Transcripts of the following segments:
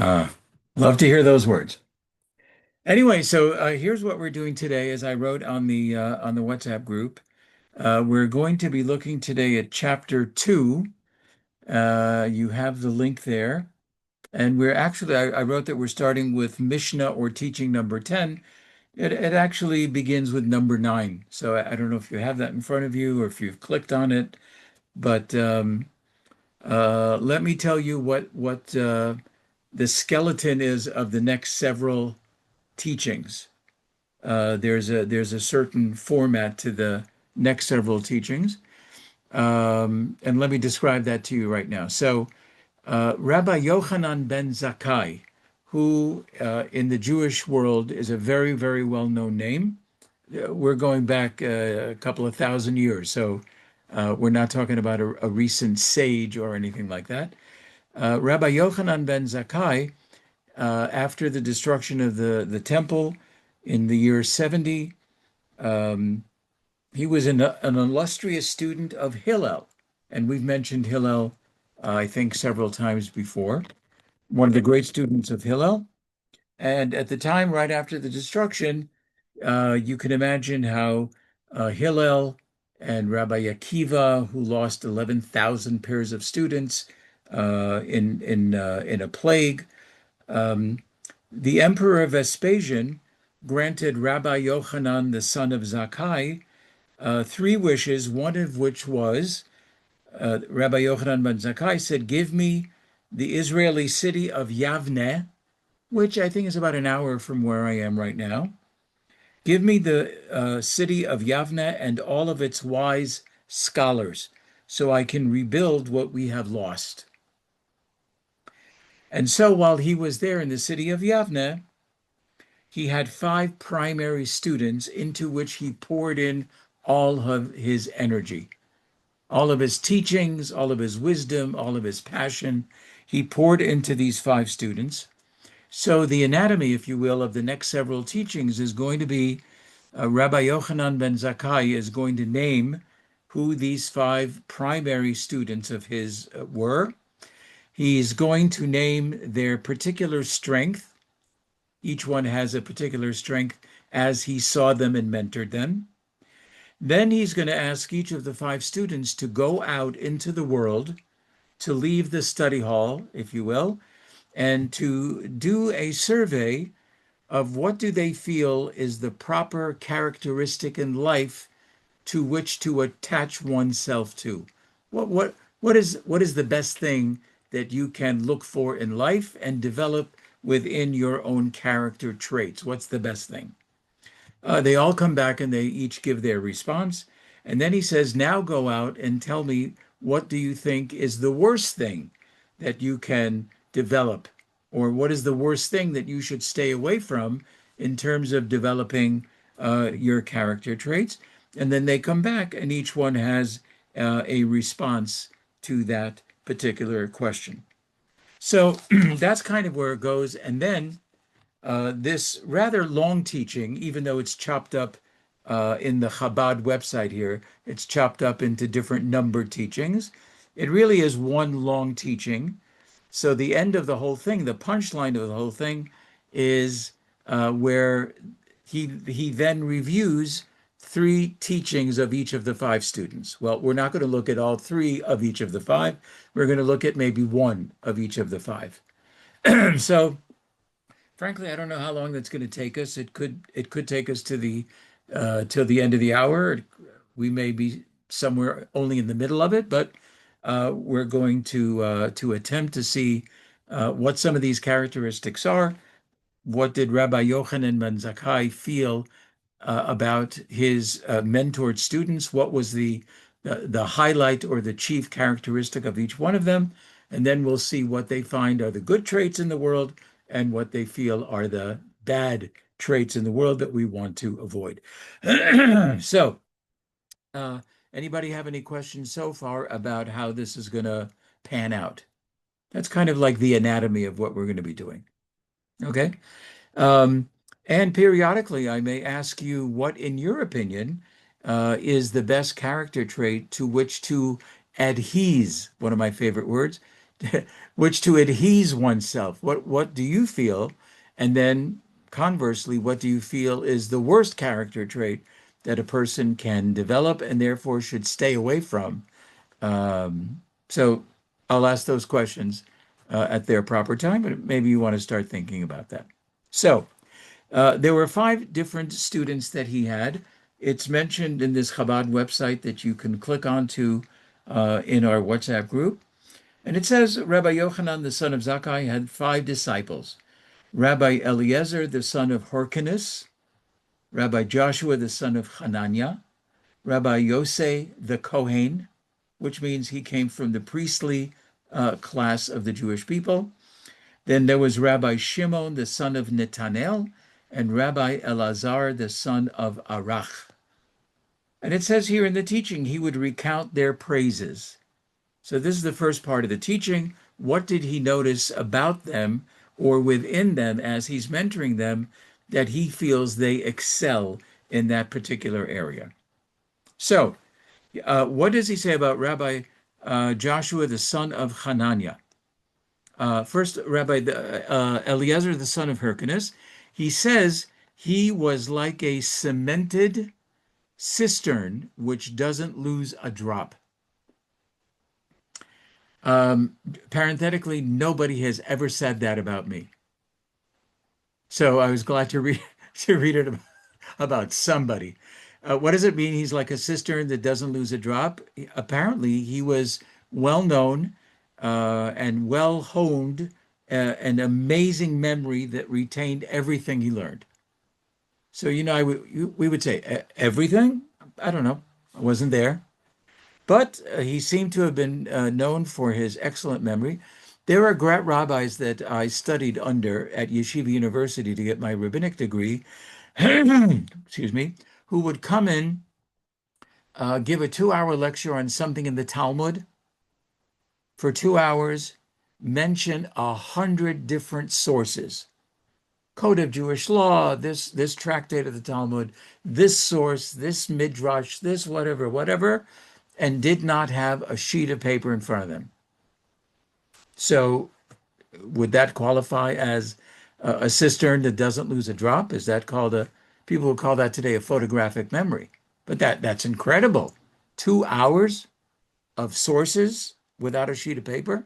Uh, Love to hear those words. Anyway, so here's what we're doing today, as I wrote on the WhatsApp group. We're going to be looking today at chapter two. You have the link there, and we're actually I wrote that we're starting with Mishnah or teaching number 10. It actually begins with number 9. So I don't know if you have that in front of you or if you've clicked on it, but let me tell you what the skeleton is of the next several teachings. There's a certain format to the next several teachings, and let me describe that to you right now. So, Rabbi Yochanan ben Zakkai, who in the Jewish world is a very, very well-known name. We're going back a couple of thousand years, so we're not talking about a recent sage or anything like that. Rabbi Yochanan ben Zakkai, after the destruction of the temple in the year 70, um, he was an illustrious student of Hillel. And we've mentioned Hillel, I think, several times before. One of the great students of Hillel. And at the time, right after the destruction, you can imagine how Hillel and Rabbi Akiva, who lost 11,000 pairs of students in a plague, um, the Emperor Vespasian granted Rabbi Yochanan, the son of Zakkai, three wishes, one of which was Rabbi Yochanan ben Zakkai said, "Give me the Israeli city of Yavne," which I think is about an hour from where I am right now. "Give me the city of Yavne and all of its wise scholars, so I can rebuild what we have lost." And so while he was there in the city of Yavne, he had five primary students into which he poured in all of his energy, all of his teachings, all of his wisdom, all of his passion. He poured into these five students. So the anatomy, if you will, of the next several teachings is going to be Rabbi Yochanan ben Zakkai is going to name who these five primary students of his were. He's going to name their particular strength. Each one has a particular strength as he saw them and mentored them. Then he's going to ask each of the five students to go out into the world, to leave the study hall, if you will, and to do a survey of what do they feel is the proper characteristic in life to which to attach oneself to. What is the best thing that you can look for in life and develop within your own character traits? What's the best thing? They all come back and they each give their response. And then he says, now go out and tell me, what do you think is the worst thing that you can develop? Or what is the worst thing that you should stay away from in terms of developing your character traits? And then they come back and each one has a response to that particular question. So that's kind of where it goes. And then this rather long teaching, even though it's chopped up in the Chabad website here, it's chopped up into different numbered teachings. It really is one long teaching. So the end of the whole thing, the punchline of the whole thing, is where he then reviews three teachings of each of the five students. Well, we're not going to look at all three of each of the five. We're going to look at maybe one of each of the five. So frankly, I don't know how long that's going to take us. It could take us to the till the end of the hour. We may be somewhere only in the middle of it, but we're going to attempt to see what some of these characteristics are. What did Rabbi Yochanan ben Zakkai feel about his mentored students? What was the highlight or the chief characteristic of each one of them? And then we'll see what they find are the good traits in the world and what they feel are the bad traits in the world that we want to avoid. So, anybody have any questions so far about how this is going to pan out? That's kind of like the anatomy of what we're going to be doing. Okay. Um, and periodically, I may ask you what, in your opinion, is the best character trait to which to adhese, one of my favorite words, which to adhese oneself. What do you feel? And then conversely, what do you feel is the worst character trait that a person can develop and therefore should stay away from? So I'll ask those questions at their proper time, but maybe you want to start thinking about that. So there were five different students that he had. It's mentioned in this Chabad website that you can click onto in our WhatsApp group. And it says Rabbi Yochanan, the son of Zakkai, had five disciples. Rabbi Eliezer, the son of Horkanus, Rabbi Joshua, the son of Hananiah, Rabbi Yosei, the Kohen, which means he came from the priestly class of the Jewish people. Then there was Rabbi Shimon, the son of Netanel, and Rabbi Elazar, the son of Arach. And it says here in the teaching, he would recount their praises. So this is the first part of the teaching. What did he notice about them or within them as he's mentoring them that he feels they excel in that particular area? So what does he say about Rabbi Joshua, the son of Hananiah? First, Rabbi Eliezer, the son of Hyrcanus, he says he was like a cemented cistern which doesn't lose a drop. Parenthetically, nobody has ever said that about me. So I was glad to read it about somebody. What does it mean? He's like a cistern that doesn't lose a drop. Apparently, he was well known and well honed, an amazing memory that retained everything he learned. So, we would say everything. I don't know. I wasn't there. But he seemed to have been known for his excellent memory. There are great rabbis that I studied under at Yeshiva University to get my rabbinic degree, excuse me, who would come in, give a 2-hour lecture on something in the Talmud for 2 hours, mention 100 different sources. Code of Jewish law, this tractate of the Talmud, this source, this midrash, this whatever, and did not have a sheet of paper in front of them. So would that qualify as a cistern that doesn't lose a drop? Is that called people would call that today a photographic memory. But that's incredible. 2 hours of sources without a sheet of paper.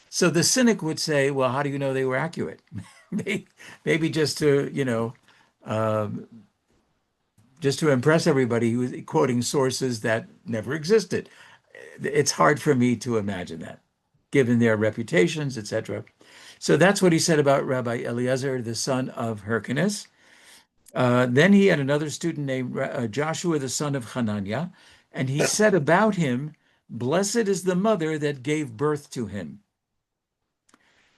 So the cynic would say, well, how do you know they were accurate? Maybe just to, just to impress everybody, he was quoting sources that never existed. It's hard for me to imagine that, given their reputations, etc. So that's what he said about Rabbi Eliezer, the son of Hyrcanus. Then he had another student named Joshua, the son of Hananiah, and he said about him, "Blessed is the mother that gave birth to him."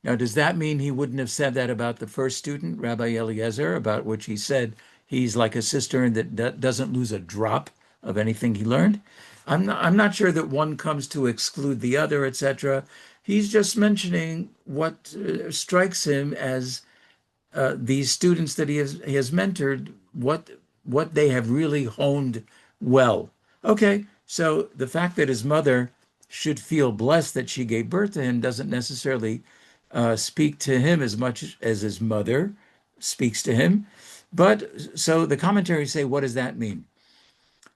Now, does that mean he wouldn't have said that about the first student, Rabbi Eliezer, about which he said he's like a cistern that doesn't lose a drop of anything he learned? I'm not sure that one comes to exclude the other, etc. He's just mentioning what strikes him as these students that he has mentored, what they have really honed well. Okay, so the fact that his mother should feel blessed that she gave birth to him doesn't necessarily speak to him as much as his mother speaks to him. But so the commentaries say, what does that mean?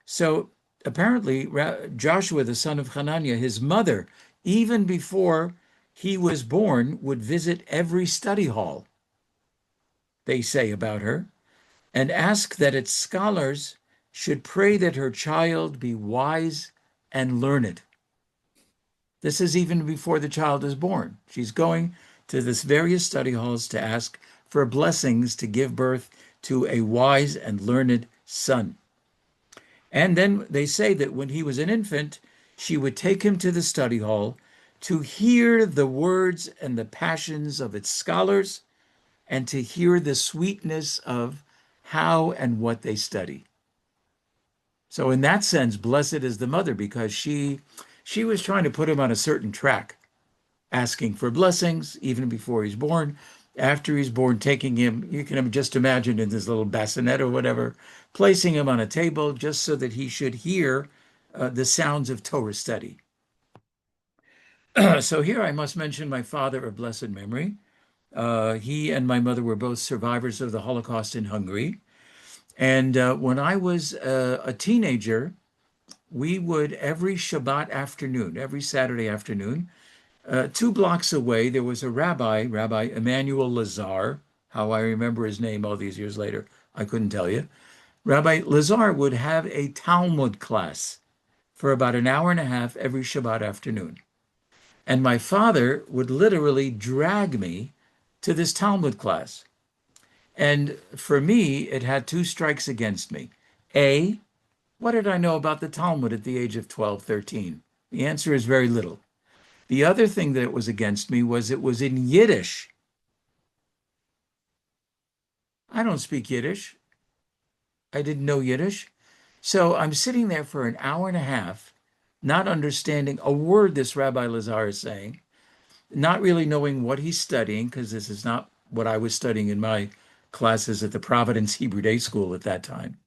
So apparently, Joshua, the son of Hananiah, his mother, even before he was born, would visit every study hall, they say about her, and ask that its scholars should pray that her child be wise and learned. This is even before the child is born. She's going to this various study halls to ask for blessings to give birth to a wise and learned son. And then they say that when he was an infant, she would take him to the study hall to hear the words and the passions of its scholars and to hear the sweetness of how and what they study. So in that sense, blessed is the mother, because she was trying to put him on a certain track, asking for blessings even before he's born. After he's born, taking him, you can just imagine in this little bassinet or whatever, placing him on a table just so that he should hear the sounds of Torah study. So here I must mention my father of blessed memory. He and my mother were both survivors of the Holocaust in Hungary. And when I was a teenager, we would every Shabbat afternoon, every Saturday afternoon, 2 blocks away, there was a rabbi, Rabbi Emmanuel Lazar. How I remember his name all these years later, I couldn't tell you. Rabbi Lazar would have a Talmud class for about an hour and a half every Shabbat afternoon. And my father would literally drag me to this Talmud class. And for me, it had 2 strikes against me. A, what did I know about the Talmud at the age of 12, 13? The answer is very little. The other thing that it was against me was it was in Yiddish. I don't speak Yiddish. I didn't know Yiddish. So I'm sitting there for an hour and a half, not understanding a word this Rabbi Lazar is saying, not really knowing what he's studying, because this is not what I was studying in my classes at the Providence Hebrew Day School at that time.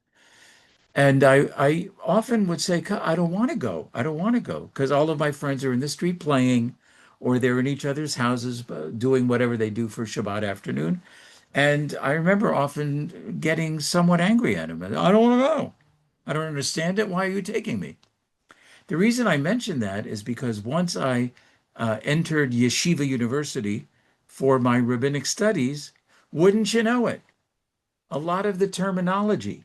And I often would say, I don't want to go. I don't want to go because all of my friends are in the street playing or they're in each other's houses doing whatever they do for Shabbat afternoon. And I remember often getting somewhat angry at him. I don't want to go. I don't understand it. Why are you taking me? The reason I mention that is because once I entered Yeshiva University for my rabbinic studies, wouldn't you know it? A lot of the terminology,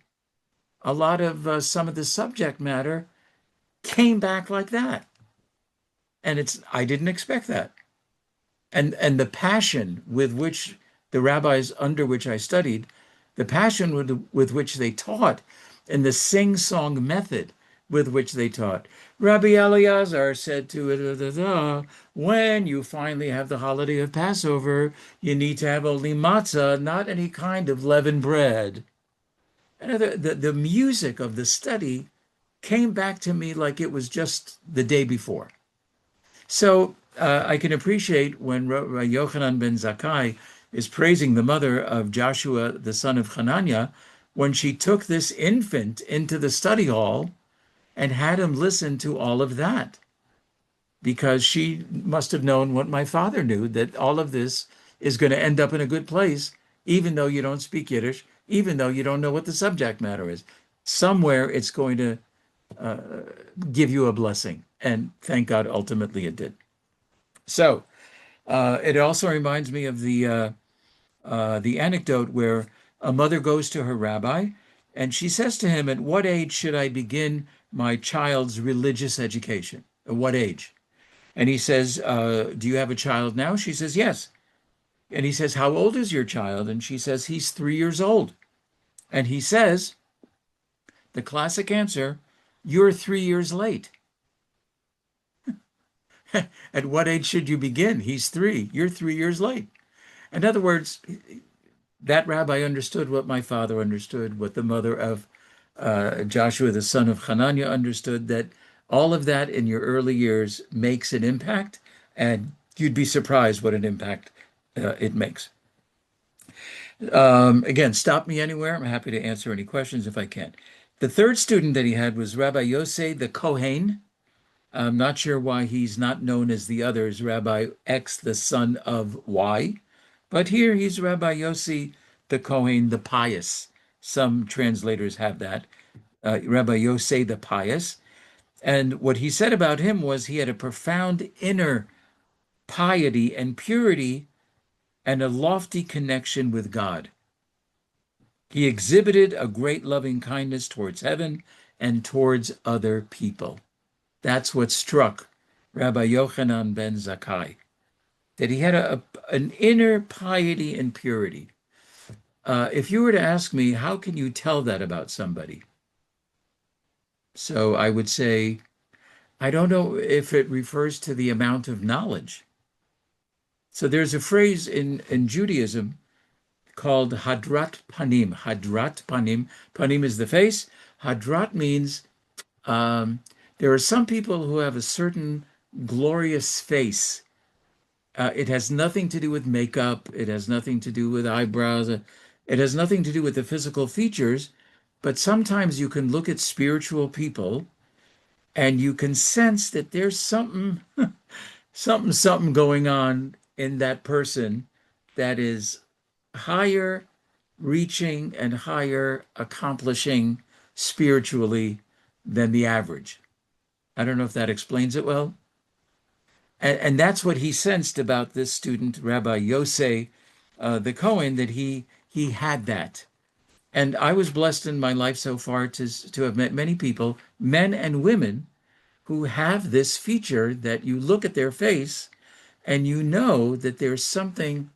a lot of some of the subject matter came back like that. And I didn't expect that. And the passion with which the rabbis under which I studied, the passion with which they taught, and the sing-song method with which they taught. Rabbi Eleazar said to when you finally have the holiday of Passover, you need to have only matzah, not any kind of leavened bread. And the music of the study came back to me like it was just the day before. So I can appreciate when Yochanan ben Zakkai is praising the mother of Joshua, the son of Hananiah, when she took this infant into the study hall and had him listen to all of that, because she must have known what my father knew, that all of this is going to end up in a good place, even though you don't speak Yiddish, even though you don't know what the subject matter is. Somewhere it's going to give you a blessing. And thank God, ultimately it did. So it also reminds me of the anecdote where a mother goes to her rabbi and she says to him, "At what age should I begin my child's religious education? At what age?" And he says, "Do you have a child now?" She says, "Yes." And he says, "How old is your child?" And she says, "He's 3 years old." And he says, the classic answer, "You're 3 years late." At what age should you begin? He's 3. You're 3 years late. In other words, that rabbi understood what my father understood, what the mother of Joshua, the son of Hananiah, understood, that all of that in your early years makes an impact, and you'd be surprised what an impact it makes. Again, stop me anywhere. I'm happy to answer any questions if I can. The third student that he had was Rabbi Yosei the Kohen. I'm not sure why he's not known as the others, Rabbi X, the son of Y. But here he's Rabbi Yossi the Kohen, the pious. Some translators have that. Rabbi Yosei the pious. And what he said about him was he had a profound inner piety and purity and a lofty connection with God. He exhibited a great loving kindness towards heaven and towards other people. That's what struck Rabbi Yochanan ben Zakkai, that he had an inner piety and purity. If you were to ask me, how can you tell that about somebody? So I would say, I don't know if it refers to the amount of knowledge. So there's a phrase in Judaism called hadrat panim. Hadrat panim. Panim is the face. Hadrat means there are some people who have a certain glorious face. It has nothing to do with makeup. It has nothing to do with eyebrows. It has nothing to do with the physical features. But sometimes you can look at spiritual people and you can sense that there's something something going on in that person that is higher reaching and higher accomplishing spiritually than the average. I don't know if that explains it well. And that's what he sensed about this student, Rabbi Yosei, the Cohen, that he had that. And I was blessed in my life so far to have met many people, men and women, who have this feature that you look at their face and you know that there's something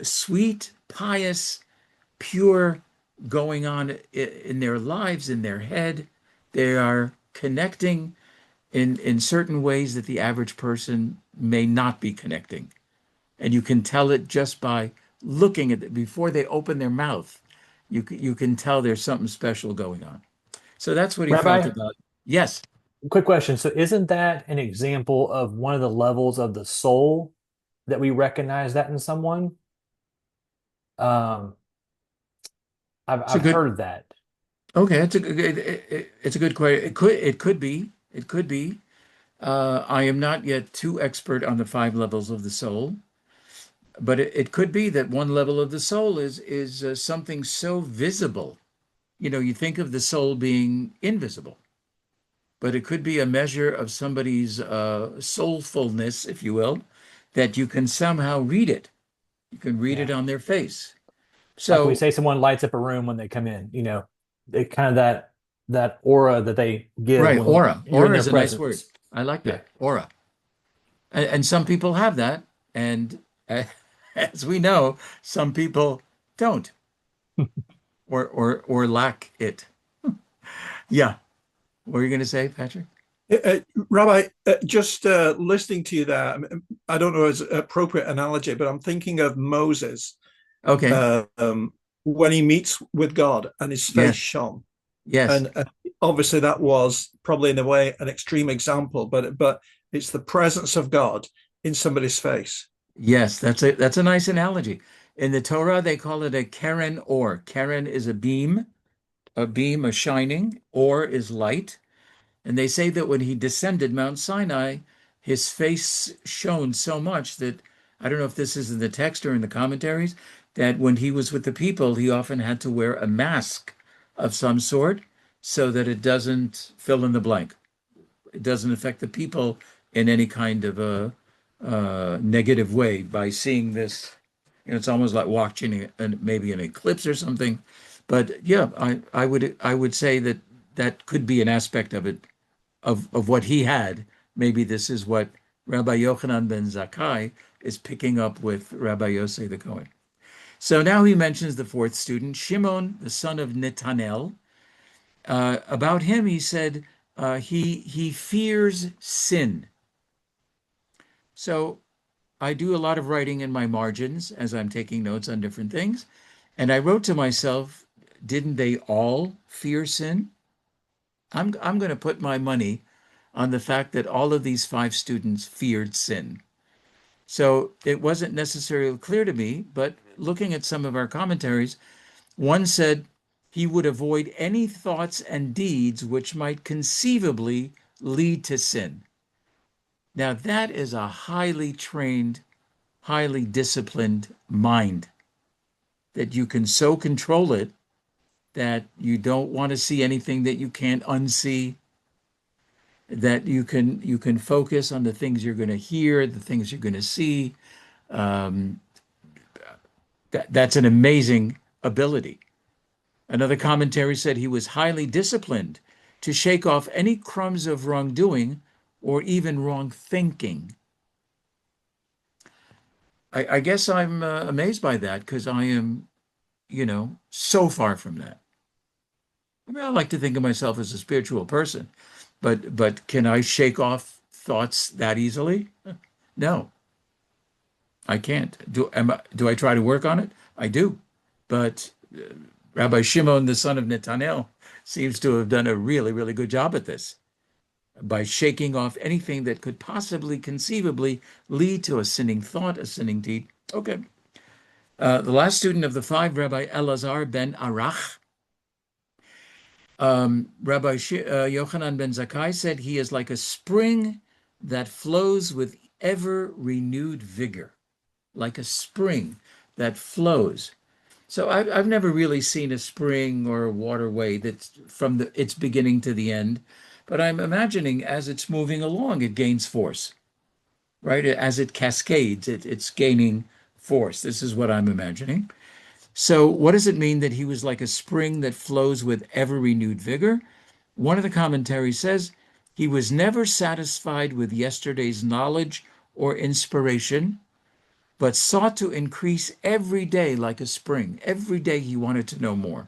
sweet, pious, pure going on in their lives, in their head. They are connecting in certain ways that the average person may not be connecting. And you can tell it just by looking at it before they open their mouth. You can tell there's something special going on. So that's what he felt Rabbi, about. Yes. quick question. So isn't that an example of one of the levels of the soul that we recognize that in someone? Um, It's a I've good. heard that. Okay, it's a good question. It could be. I am not yet too expert on the five levels of the soul, but it could be that one level of the soul is something so visible. You know, you think of the soul being invisible, but it could be a measure of somebody's soulfulness, if you will, that you can somehow read it. You can read it Yeah. on their face. Like we So, say someone lights up a room when they come in, they kind of that aura that they give right, when aura. you're in Aura their is a nice word. presence. I like Yeah. that. Aura. And some people have that. And as we know, some people don't or lack it. Yeah. What are you going to say, Patrick? Rabbi, just listening to you there, I don't know as appropriate analogy, but I'm thinking of Moses Okay. uh, um, when he meets with God and his face Yes. shone. Yes. And obviously that was probably in a way an extreme example, but it's the presence of God in somebody's face. Yes. That's a nice analogy. In the Torah, they call it a keren or. Keren is a beam, a shining. Or is light. And they say that when he descended Mount Sinai, his face shone so much that I don't know if this is in the text or in the commentaries, that when he was with the people, he often had to wear a mask of some sort so that it doesn't fill in the blank. It doesn't affect the people in any kind of a negative way by seeing this. You know, it's almost like watching maybe an eclipse or something. But yeah, I would say that that could be an aspect of it of what he had. Maybe this is what Rabbi Yochanan ben Zakkai is picking up with Rabbi Yosei the Cohen. So now he mentions the fourth student, Shimon, the son of Netanel. About him, he said he fears sin. So I do a lot of writing in my margins as I'm taking notes on different things, and I wrote to myself, didn't they all fear sin? I'm going to put my money on the fact that all of these five students feared sin. So it wasn't necessarily clear to me, but looking at some of our commentaries, one said he would avoid any thoughts and deeds which might conceivably lead to sin. Now, that is a highly trained, highly disciplined mind that you can so control it that you don't want to see anything that you can't unsee, that you can focus on the things you're going to hear, the things you're going to see. Um, that's an amazing ability. Another commentary said he was highly disciplined to shake off any crumbs of wrongdoing or even wrong thinking. I guess I'm amazed by that because I am, so far from that. I mean, I like to think of myself as a spiritual person, but can I shake off thoughts that easily? No. I can't. Do I try to work on it? I do. But Rabbi Shimon, the son of Netanel, seems to have done a really, really good job at this by shaking off anything that could possibly conceivably lead to a sinning thought, a sinning deed. Okay. The last student of the five, Rabbi Elazar ben Arach, Rabbi Yochanan ben Zakkai said he is like a spring that flows with ever renewed vigor, like a spring that flows. So I've never really seen a spring or a waterway that's from its beginning to the end, but I'm imagining as it's moving along, it gains force, right? As it cascades, it's gaining force. This is what I'm imagining. So, what does it mean that he was like a spring that flows with ever renewed vigor? One of the commentaries says he was never satisfied with yesterday's knowledge or inspiration, but sought to increase every day like a spring. Every day he wanted to know more.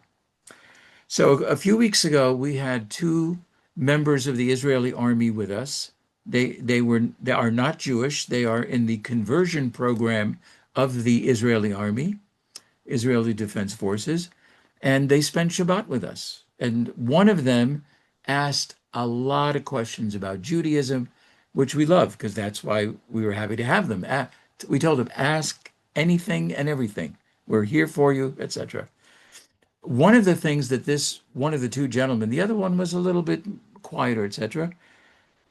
So, a few weeks ago, we had two members of the Israeli army with us. They are not Jewish. They are in the conversion program of the Israeli army, Israeli Defense Forces, and they spent Shabbat with us. And one of them asked a lot of questions about Judaism, which we love because that's why we were happy to have them. We told them, ask anything and everything. We're here for you, etc. One of the things that one of the two gentlemen, the other one was a little bit quieter, etc.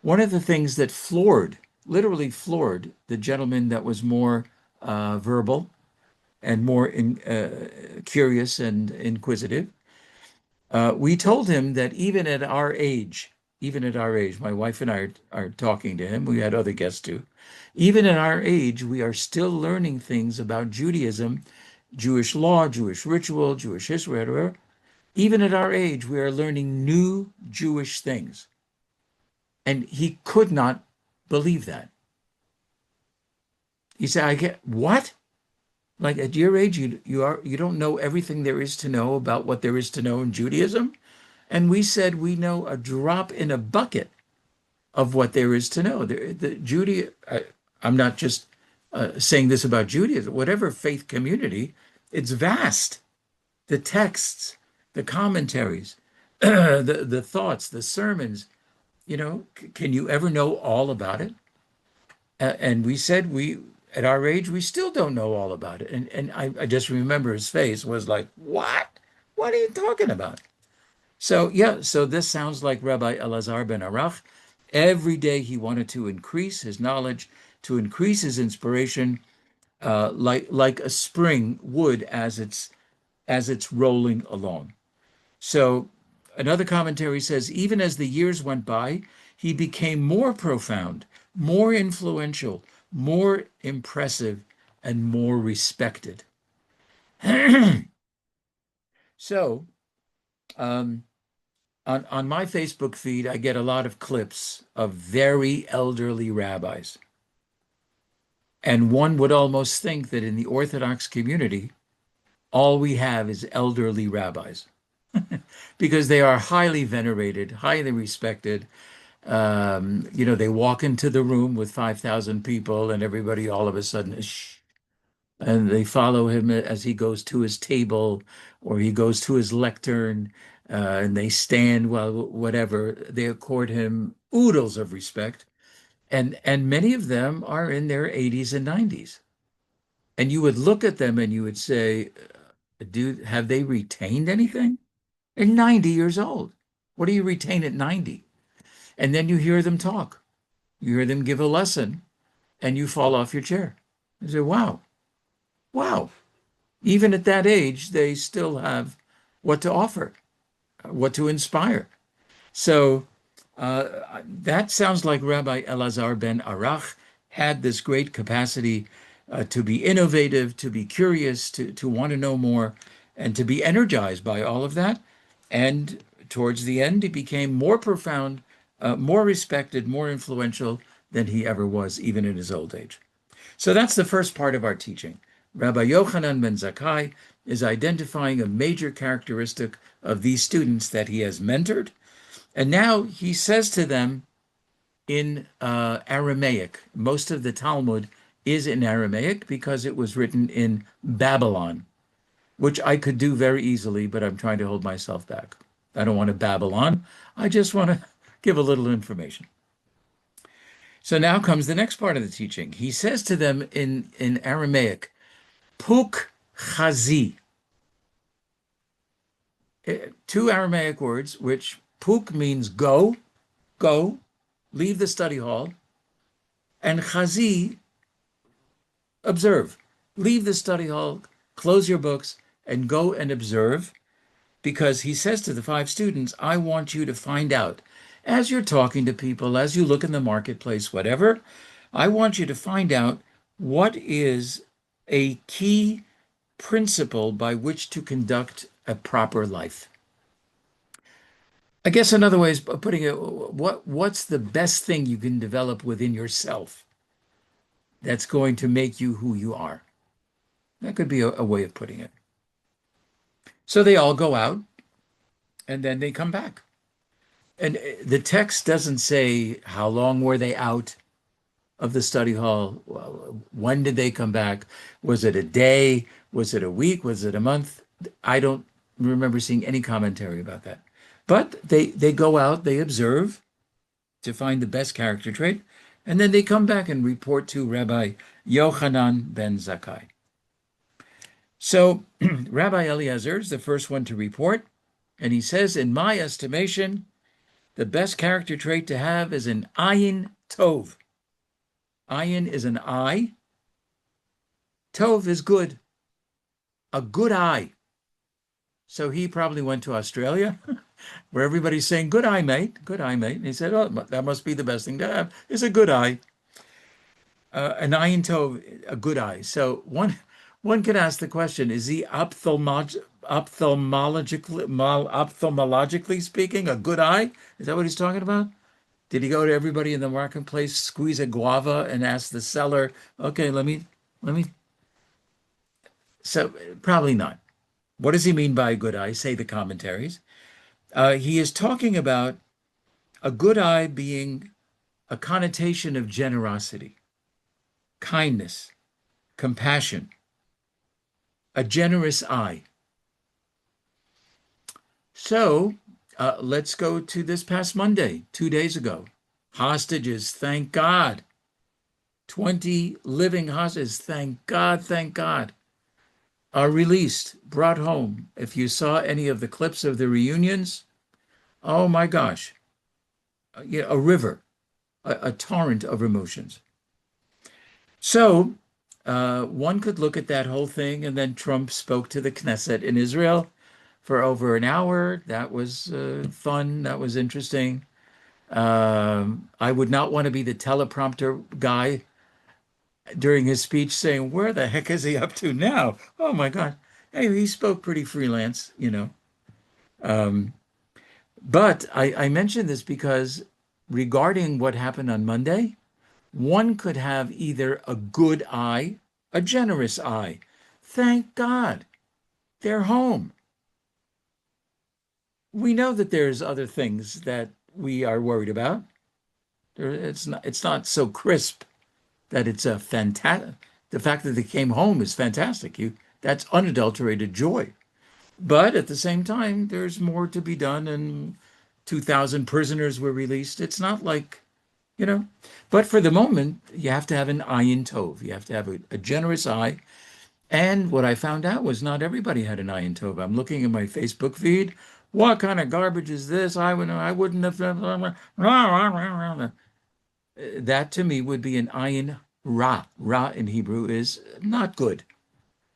One of the things that literally floored the gentleman that was more verbal and more curious and inquisitive. We told him that even at our age, my wife and I are talking to him. We had other guests too. Even at our age, we are still learning things about Judaism, Jewish law, Jewish ritual, Jewish history, whatever. Even at our age, we are learning new Jewish things. And he could not believe that. He said, I get what? Like at your age, you don't know everything there is to know about what there is to know in Judaism. And we said we know a drop in a bucket of what there is to know. I'm not just saying this about Judaism. Whatever faith community, it's vast. The texts, the commentaries, the thoughts, the sermons. Can you ever know all about it? And we said at our age, we still don't know all about it. And I just remember his face was like, what? What are you talking about? So, yeah, so this sounds like Rabbi Elazar ben Arach. Every day he wanted to increase his knowledge, to increase his inspiration, like a spring would as it's rolling along. So another commentary says, even as the years went by, he became more profound, more influential, more impressive, and more respected. So, on my Facebook feed, I get a lot of clips of very elderly rabbis. And one would almost think that in the Orthodox community, all we have is elderly rabbis because they are highly venerated, highly respected. They walk into the room with 5,000 people and everybody all of a sudden is shh, and they follow him as he goes to his table or he goes to his lectern, and they stand while whatever. They accord him oodles of respect, and many of them are in their 80s and 90s. And you would look at them and you would say, dude, have they retained anything? They're 90 years old. What do you retain at 90? And then you hear them talk. You hear them give a lesson, and you fall off your chair. You say, wow, wow. Even at that age, they still have what to offer, what to inspire. So that sounds like Rabbi Elazar ben Arach had this great capacity to be innovative, to be curious, to want to know more, and to be energized by all of that. And towards the end, he became more profound, more respected, more influential than he ever was, even in his old age. So that's the first part of our teaching. Rabbi Yochanan ben Zakkai is identifying a major characteristic of these students that he has mentored. And now he says to them in Aramaic. Most of the Talmud is in Aramaic because it was written in Babylon, which I could do very easily, but I'm trying to hold myself back. I don't want to babble on. I just want to give a little information. So now comes the next part of the teaching. He says to them in Aramaic, Puk chazi. Two Aramaic words, which Puk means go, leave the study hall, and Chazi, observe. Leave the study hall, close your books, and go and observe, because he says to the five students, I want you to find out, as you're talking to people, as you look in the marketplace, whatever, I want you to find out what is a key principle by which to conduct a proper life. I guess another way of putting it, what's the best thing you can develop within yourself that's going to make you who you are? That could be a way of putting it. So they all go out and then they come back. And the text doesn't say how long were they out of the study hall. When did they come back? Was it a day? Was it a week? Was it a month? I don't remember seeing any commentary about that. But they go out, they observe to find the best character trait, and then they come back and report to Rabbi Yochanan ben Zakkai. So Rabbi Eliezer is the first one to report, and he says, in my estimation, the best character trait to have is an ayin tov. Ayin is an eye. Tov is good. A good eye. So he probably went to Australia, where everybody's saying, good eye, mate. Good eye, mate. And he said, oh, that must be the best thing to have, is a good eye. An ayin tov, a good eye. So one could ask the question, is he ophthalmologically speaking, a good eye? Is that what he's talking about? Did he go to everybody in the marketplace, squeeze a guava, and ask the seller, okay, let me. So probably not. What does he mean by a good eye? Say the commentaries. He is talking about a good eye being a connotation of generosity, kindness, compassion, a generous eye. So let's go to this past Monday, 2 days ago. Hostages, thank God. 20 living hostages, thank God, are released, brought home. If you saw any of the clips of the reunions, oh my gosh, a river, a torrent of emotions. So one could look at that whole thing, and then Trump spoke to the Knesset in Israel for over an hour. That was fun. That was interesting. I would not want to be the teleprompter guy during his speech saying, where the heck is he up to now? Oh my God. Hey, he spoke pretty freelance, you know. But I mention this because regarding what happened on Monday, one could have either a good eye, a generous eye. Thank God, they're home. We know that there's other things that we are worried about. It's not so crisp that it's a fantastic. The fact that they came home is fantastic. That's unadulterated joy. But at the same time, there's more to be done, and 2,000 prisoners were released. It's not like, you know. But for the moment, you have to have an ayin tov. You have to have a generous eye. And what I found out was not everybody had an ayin tov. I'm looking at my Facebook feed. What kind of garbage is this? I wouldn't have. That to me would be an ayin ra. Ra in Hebrew is not good.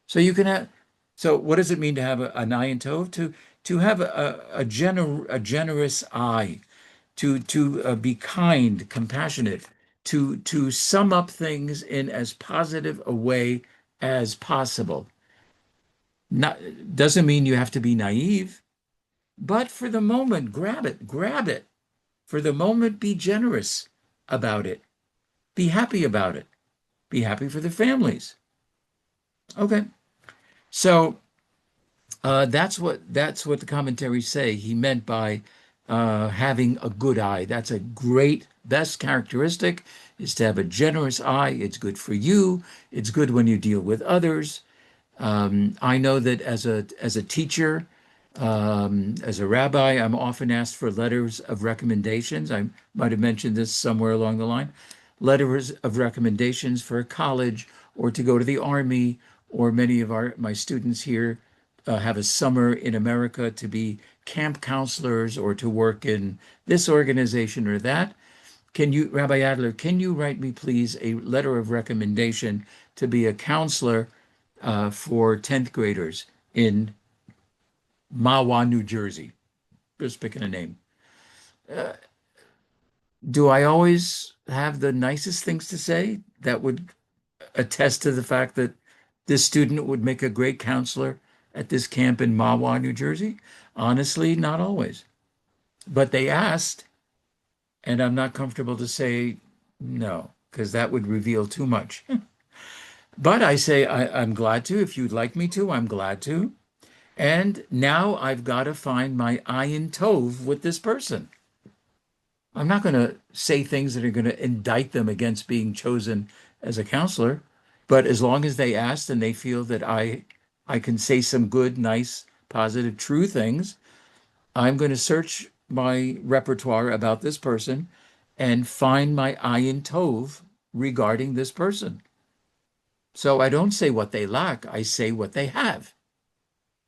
So you can have. So what does it mean to have an ayin tov? To have a generous eye, to be kind, compassionate, to sum up things in as positive a way as possible. Not doesn't mean you have to be naive, but for the moment, grab it. For the moment, be generous about it. Be happy about it. Be happy for the families. Okay. So that's what the commentaries say he meant by having a good eye. That's a best characteristic is to have a generous eye. It's good for you. It's good when you deal with others. I know that as a teacher, as a rabbi, I'm often asked for letters of recommendations. I might have mentioned this somewhere along the line. Letters of recommendations for a college or to go to the army, or many of my students here have a summer in America to be camp counselors or to work in this organization or that. Rabbi Adler, can you write me, please, a letter of recommendation to be a counselor for 10th graders in Mahwah, New Jersey? Just picking a name. Do I always have the nicest things to say that would attest to the fact that this student would make a great counselor at this camp in Mahwah, New Jersey? Honestly, not always. But they asked, and I'm not comfortable to say no, because that would reveal too much. But I say I'm glad to. If you'd like me to, I'm glad to. And now I've got to find my ayin tov with this person. I'm not going to say things that are going to indict them against being chosen as a counselor, but as long as they asked and they feel that I can say some good, nice, positive, true things, I'm going to search my repertoire about this person and find my ayin tov regarding this person. So I don't say what they lack, I say what they have.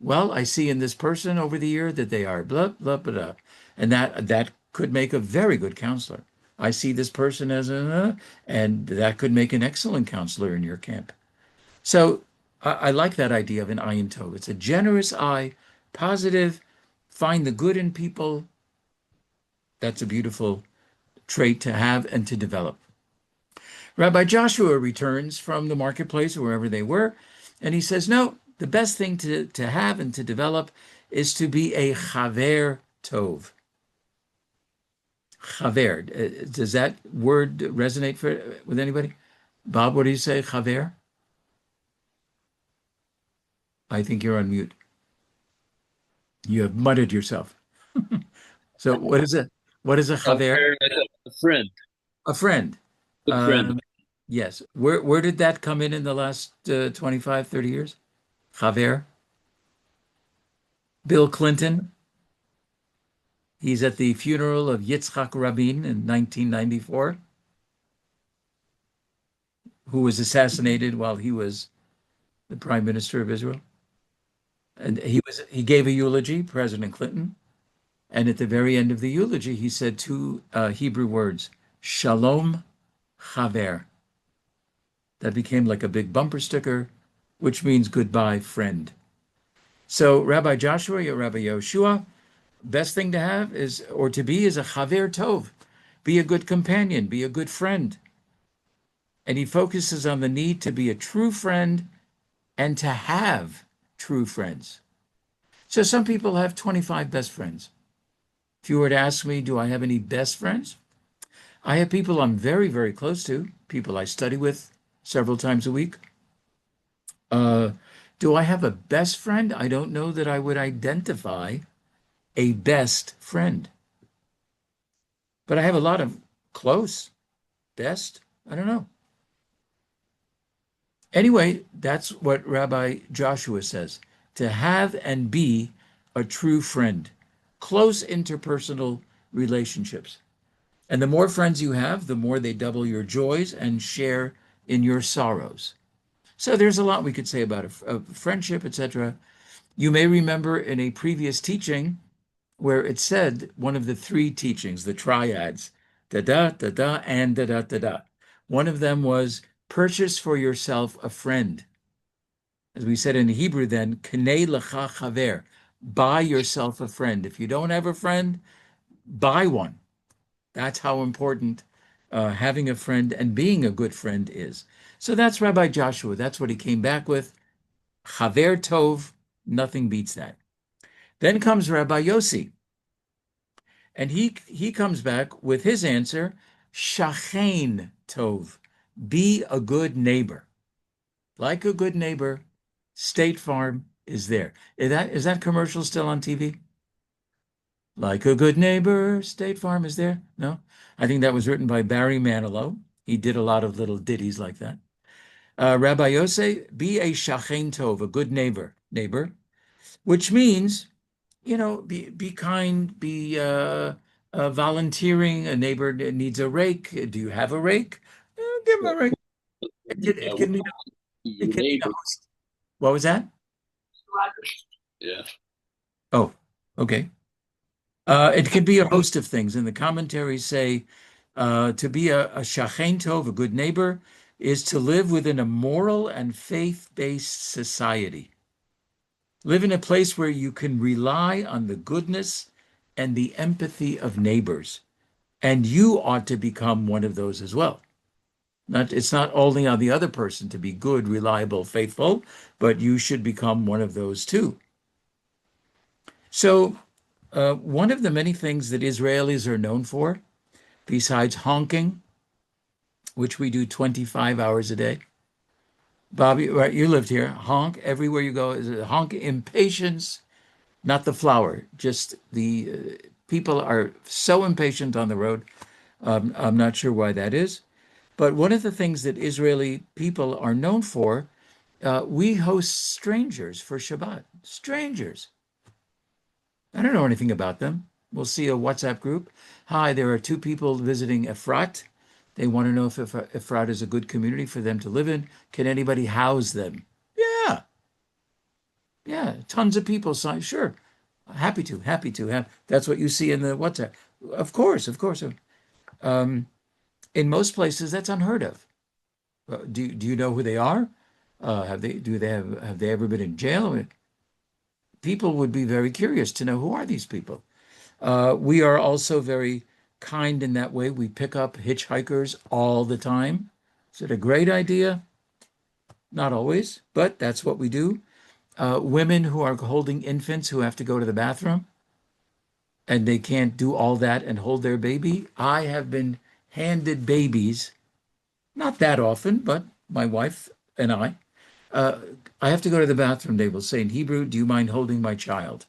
Well, I see in this person over the year that they are blah, blah, blah, blah. And that could make a very good counselor. I see this person as and that could make an excellent counselor in your camp. So I like that idea of an ayin tov. It's a generous eye, positive, find the good in people. That's a beautiful trait to have and to develop. Rabbi Joshua returns from the marketplace, wherever they were, and he says, no, the best thing to have and to develop is to be a chaver tov. Chaver. Does that word resonate with anybody? Bob, what do you say, chaver? I think you're on mute. You have muttered yourself. So what is it? What is a chaver? A friend. A friend. Good friend. Yes. Where did that come in the last 25, 30 years? Javier? Bill Clinton. He's at the funeral of Yitzhak Rabin in 1994, who was assassinated while he was the Prime Minister of Israel. And he gave a eulogy, President Clinton, and at the very end of the eulogy, he said two Hebrew words, Shalom Chaver. That became like a big bumper sticker, which means goodbye, friend. So Rabbi Joshua, Rabbi Yoshua, best thing to have is, or to be, is a chaver tov. Be a good companion, be a good friend. And he focuses on the need to be a true friend and to have true friends. So some people have 25 best friends. If you were to ask me, do I have any best friends? I have people I'm very, very close to, people I study with several times a week. Do I have a best friend? I don't know that I would identify a best friend. But I have a lot of close, best, I don't know. Anyway, that's what Rabbi Joshua says, to have and be a true friend, close interpersonal relationships. And the more friends you have, the more they double your joys and share in your sorrows. So there's a lot we could say about a friendship, etc. You may remember in a previous teaching where it said one of the three teachings, the triads, da-da, da-da, and da-da, da-da. One of them was purchase for yourself a friend. As we said in Hebrew then, knei lecha chaver, buy yourself a friend. If you don't have a friend, buy one. That's how important having a friend and being a good friend is. So that's Rabbi Joshua. That's what he came back with. Chaver tov, nothing beats that. Then comes Rabbi Yossi. And he comes back with his answer, shachein tov, be a good neighbor. Like a good neighbor, State Farm is there. Is that commercial still on TV? Like a good neighbor, State Farm is there? No? I think that was written by Barry Manilow. He did a lot of little ditties like that. Rabbi Yosei, be a shachein tov, a good neighbor, which means, be kind, be volunteering. A neighbor needs a rake. Do you have a rake? Give him a rake. It can be, it can be a host. What was that? Yeah. Oh, okay. It could be a host of things. And the commentaries say To be a shachen tov, a good neighbor, is to live within a moral and faith-based society. Live in a place where you can rely on the goodness and the empathy of neighbors. And you ought to become one of those as well. It's not only on the other person to be good, reliable, faithful, but you should become one of those too. So, one of the many things that Israelis are known for, besides honking, which we do 25 hours a day. Bobby, right, you lived here. Honk everywhere you go. Is it honk impatience, not the flower, just the people are so impatient on the road. I'm not sure why that is. But one of the things that Israeli people are known for, we host strangers for Shabbat. Strangers. I don't know anything about them. We'll see a WhatsApp group. Hi, there are two people visiting Efrat. They want to know if Efrat is a good community for them to live in. Can anybody house them? Yeah. Yeah. Tons of people sign. Sure. Happy to. That's what you see in the WhatsApp. Of course, of course. In most places, that's unheard of. Do you know who they are? Have they ever been in jail? I mean, people would be very curious to know who are these people. We are also very kind in that way. We pick up hitchhikers all the time. Is it a great idea? Not always, but that's what we do. Women who are holding infants who have to go to the bathroom and they can't do all that and hold their baby. I have been handed babies, not that often, but my wife and I have to go to the bathroom. They will say in Hebrew, do you mind holding my child?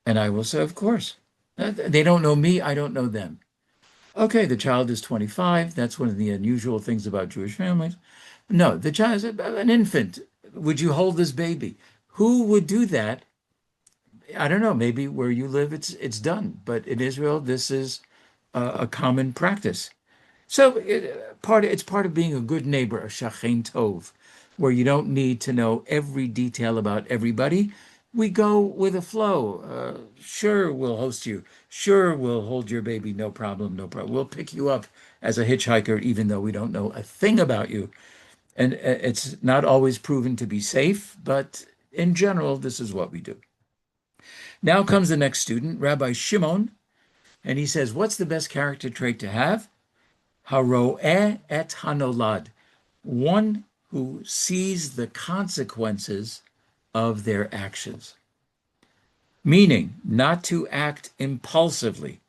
And I will say, of course. They don't know me. I don't know them. Okay, the child is 25. That's one of the unusual things about Jewish families. No, the child is an infant. Would you hold this baby? Who would do that? I don't know. Maybe where you live, it's done. But in Israel, this is a common practice. So it's part of being a good neighbor, a shachen tov, where you don't need to know every detail about everybody. We go with a flow. Sure, we'll host you. Sure, we'll hold your baby. No problem, no problem. We'll pick you up as a hitchhiker, even though we don't know a thing about you. And it's not always proven to be safe, but in general, this is what we do. Now comes the next student, Rabbi Shimon, and he says, what's the best character trait to have? Haro'eh et hanolad, one who sees the consequences of their actions. Meaning, not to act impulsively.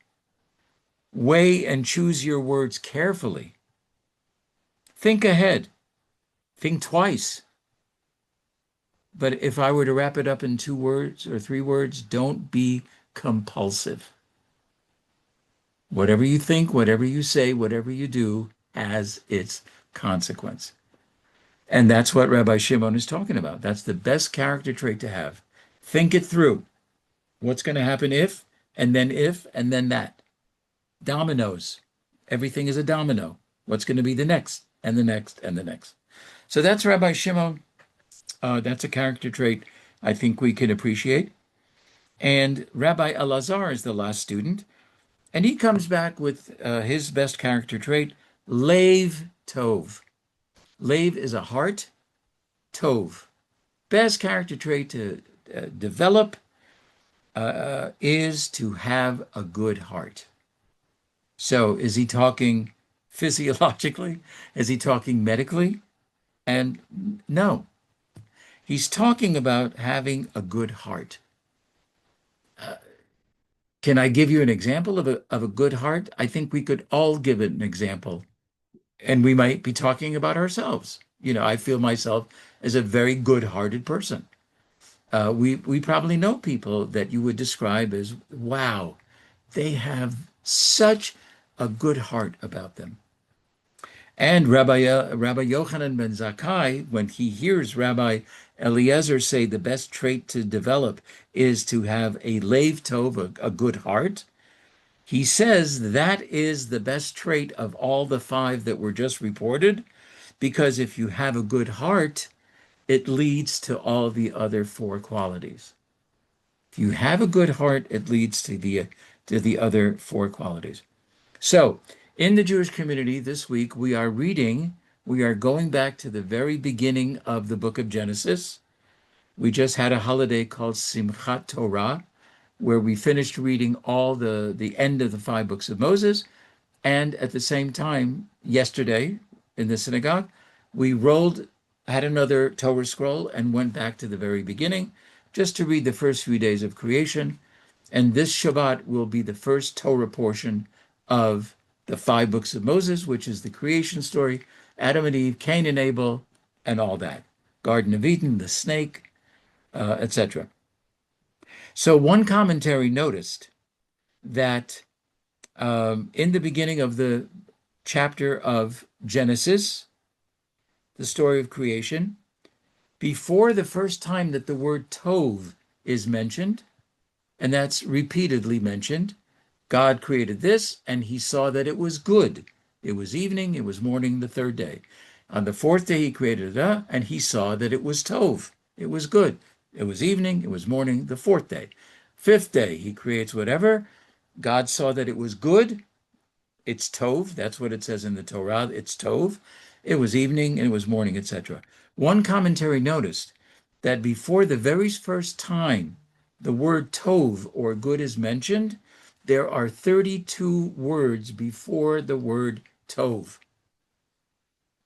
Weigh and choose your words carefully. Think ahead. Think twice. But if I were to wrap it up in 2 words or 3 words, don't be compulsive. Whatever you think, whatever you say, whatever you do has its consequence. And that's what Rabbi Shimon is talking about. That's the best character trait to have. Think it through. What's going to happen if, and then that. Dominoes. Everything is a domino. What's going to be the next, and the next, and the next. So that's Rabbi Shimon. That's a character trait I think we can appreciate. And Rabbi Elazar is the last student. And he comes back with his best character trait, Lev Tov. Lev is a heart, Tov. Best character trait to develop is to have a good heart. So is he talking physiologically? Is he talking medically? And no, he's talking about having a good heart. Can I give you an example of a good heart? I think we could all give it an example. And we might be talking about ourselves. You know, I feel myself as a very good-hearted person. We probably know people that you would describe as, wow, they have such a good heart about them. And Rabbi Yochanan ben Zakkai, when he hears Rabbi Eliezer say the best trait to develop is to have a lev tov, a good heart, he says that is the best trait of all the 5 that were just reported, because if you have a good heart, it leads to all the other 4 qualities. If you have a good heart, it leads to the other 4 qualities. So, in the Jewish community this week, we are going back to the very beginning of the book of Genesis. We just had a holiday called Simchat Torah, where we finished reading all the end of the 5 books of Moses. And at the same time, yesterday in the synagogue, we had another Torah scroll and went back to the very beginning just to read the first few days of creation. And this Shabbat will be the first Torah portion of the 5 books of Moses, which is the creation story, Adam and Eve, Cain and Abel, and all that. Garden of Eden, the snake, etc. So one commentary noticed that in the beginning of the chapter of Genesis, the story of creation, before the first time that the word tov is mentioned, and that's repeatedly mentioned, God created this, and he saw that it was good. It was evening, it was morning, the third day. On the fourth day, he created it, and he saw that it was tov. It was good. It was evening, it was morning, the fourth day. Fifth day, he creates whatever. God saw that it was good. It's tov. That's what it says in the Torah. It's tov. It was evening and it was morning, etc. One commentary noticed that before the very first time the word tov or good is mentioned, there are 32 words before the word tov,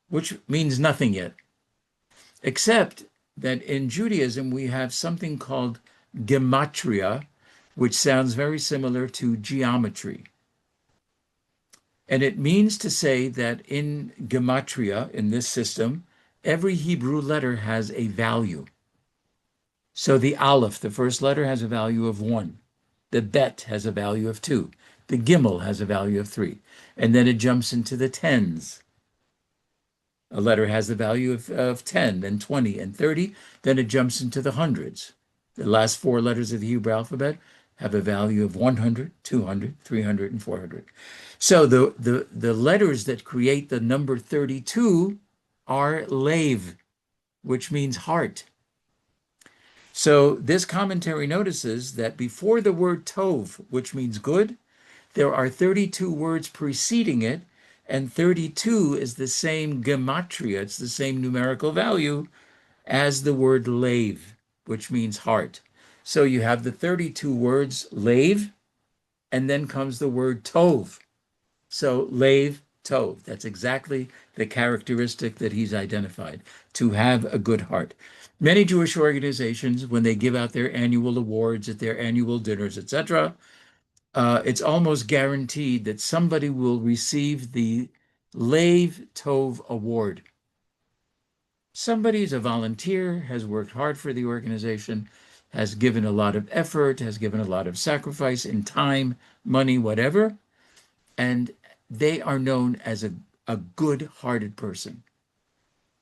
which means nothing yet, except that in Judaism we have something called gematria, which sounds very similar to geometry. And it means to say that in gematria, in this system, every Hebrew letter has a value. So the Aleph, the first letter, has a value of 1. The Bet has a value of 2. The Gimel has a value of 3. And then it jumps into the tens. A letter has the value of 10, then 20, and 30. Then it jumps into the hundreds. The last 4 letters of the Hebrew alphabet have a value of 100, 200, 300, and 400. So the letters that create the number 32 are Lev, which means heart. So this commentary notices that before the word tov, which means good, there are 32 words preceding it, and 32 is the same gematria, it's the same numerical value as the word Lev, which means heart. So you have the 32 words Lev, and then comes the word tov. So Lev Tov, that's exactly the characteristic that he's identified, to have a good heart. Many Jewish organizations, when they give out their annual awards at their annual dinners, etc., it's almost guaranteed that somebody will receive the Lev Tov Award. Somebody is a volunteer, has worked hard for the organization, has given a lot of effort, has given a lot of sacrifice in time, money, whatever, and they are known as a good-hearted person.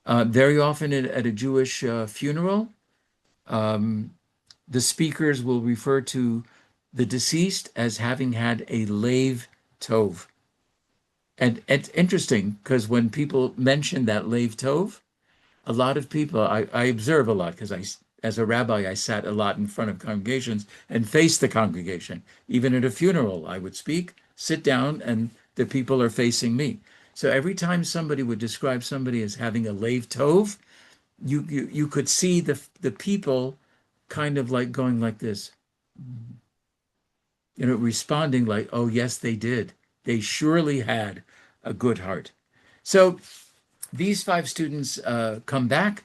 Very often at a Jewish funeral, the speakers will refer to the deceased as having had a Lev Tov. And it's interesting because when people mention that Lev Tov, a lot of people, I observe a lot because as a rabbi, I sat a lot in front of congregations and faced the congregation. Even at a funeral, I would speak, sit down, and the people are facing me. So every time somebody would describe somebody as having a Lev Tov, you could see the people kind of like going like this, responding like, oh, yes, they did. They surely had a good heart. So these 5 students come back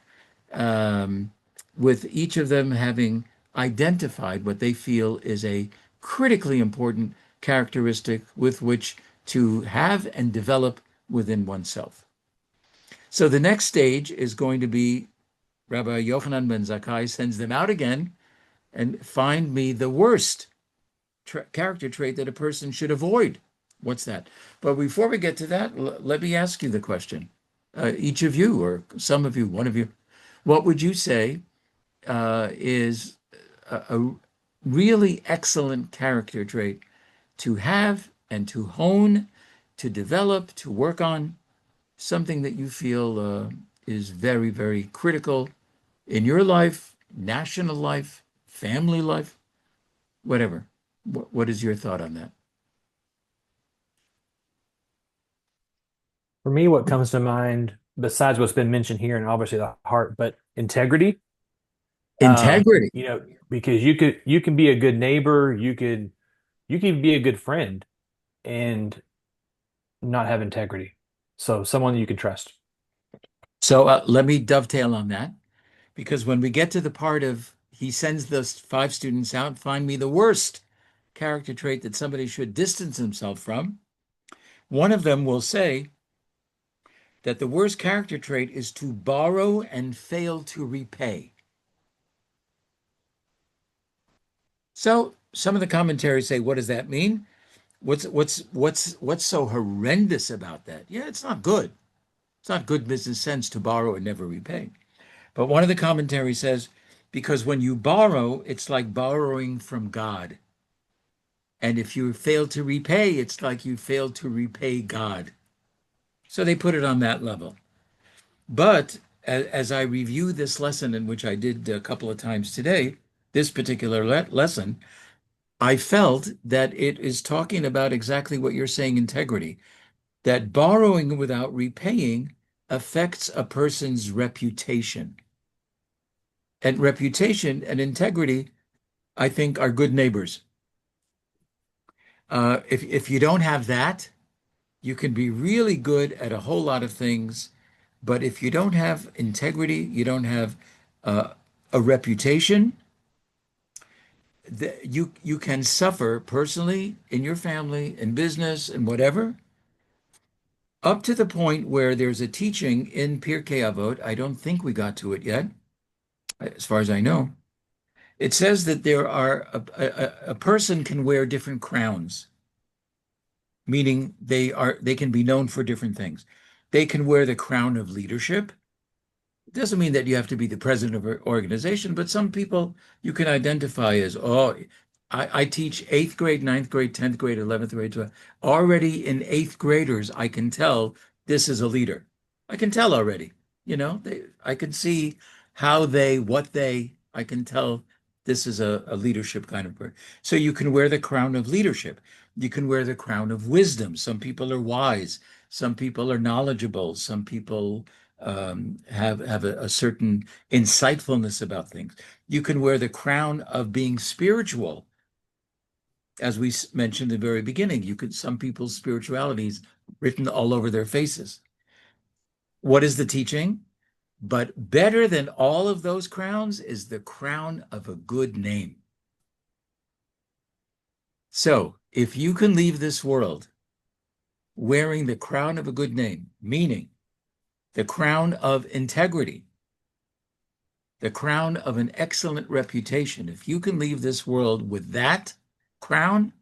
with each of them having identified what they feel is a critically important characteristic with which to have and develop within oneself. So the next stage is going to be Rabbi Yochanan ben Zakkai sends them out again and find me the worst character trait that a person should avoid. What's that? But before we get to that, let me ask you the question. Each of you, or some of you, one of you, what would you say is a really excellent character trait to have and to hone, to develop, to work on, something that you feel is very, very critical in your life, national life, family life, whatever? What is your thought on that? For me, what comes to mind, besides what's been mentioned here, and obviously the heart, but integrity. Integrity. Because you can be a good neighbor, you can be a good friend and not have integrity. So someone you can trust. So let me dovetail on that, because when we get to the part of he sends those 5 students out, find me the worst character trait that somebody should distance himself from. One of them will say that the worst character trait is to borrow and fail to repay. So some of the commentaries say, what does that mean? What's so horrendous about that? Yeah, it's not good. It's not good business sense to borrow and never repay. But one of the commentaries says, because when you borrow, it's like borrowing from God. And if you fail to repay, it's like you failed to repay God. So they put it on that level. But as I review this lesson, in which I did a couple of times today, this particular lesson, I felt that it is talking about exactly what you're saying, integrity, that borrowing without repaying affects a person's reputation. And reputation and integrity, I think, are good neighbors. If you don't have that, you can be really good at a whole lot of things. But if you don't have integrity, you don't have uh, a reputation, you can suffer personally, in your family, in business, and whatever, up to the point where there's a teaching in Pirke Avot. I don't think we got to it yet, as far as I know. It says that there are a person can wear different crowns, meaning they can be known for different things. They can wear the crown of leadership. It doesn't mean that you have to be the president of an organization, but some people you can identify as, oh, I teach 8th grade, 9th grade, 10th grade, 11th grade, 12th. Already in 8th graders, I can tell this is a leader. I can tell already, I can see I can tell this is a leadership kind of person. So you can wear the crown of leadership. You can wear the crown of wisdom. Some people are wise. Some people are knowledgeable. Some people have a certain insightfulness about things. You can wear the crown of being spiritual. As we mentioned at the very beginning, some people's spirituality is written all over their faces. What is the teaching? But better than all of those crowns is the crown of a good name. So if you can leave this world wearing the crown of a good name, meaning the crown of integrity, the crown of an excellent reputation, if you can leave this world with that crown,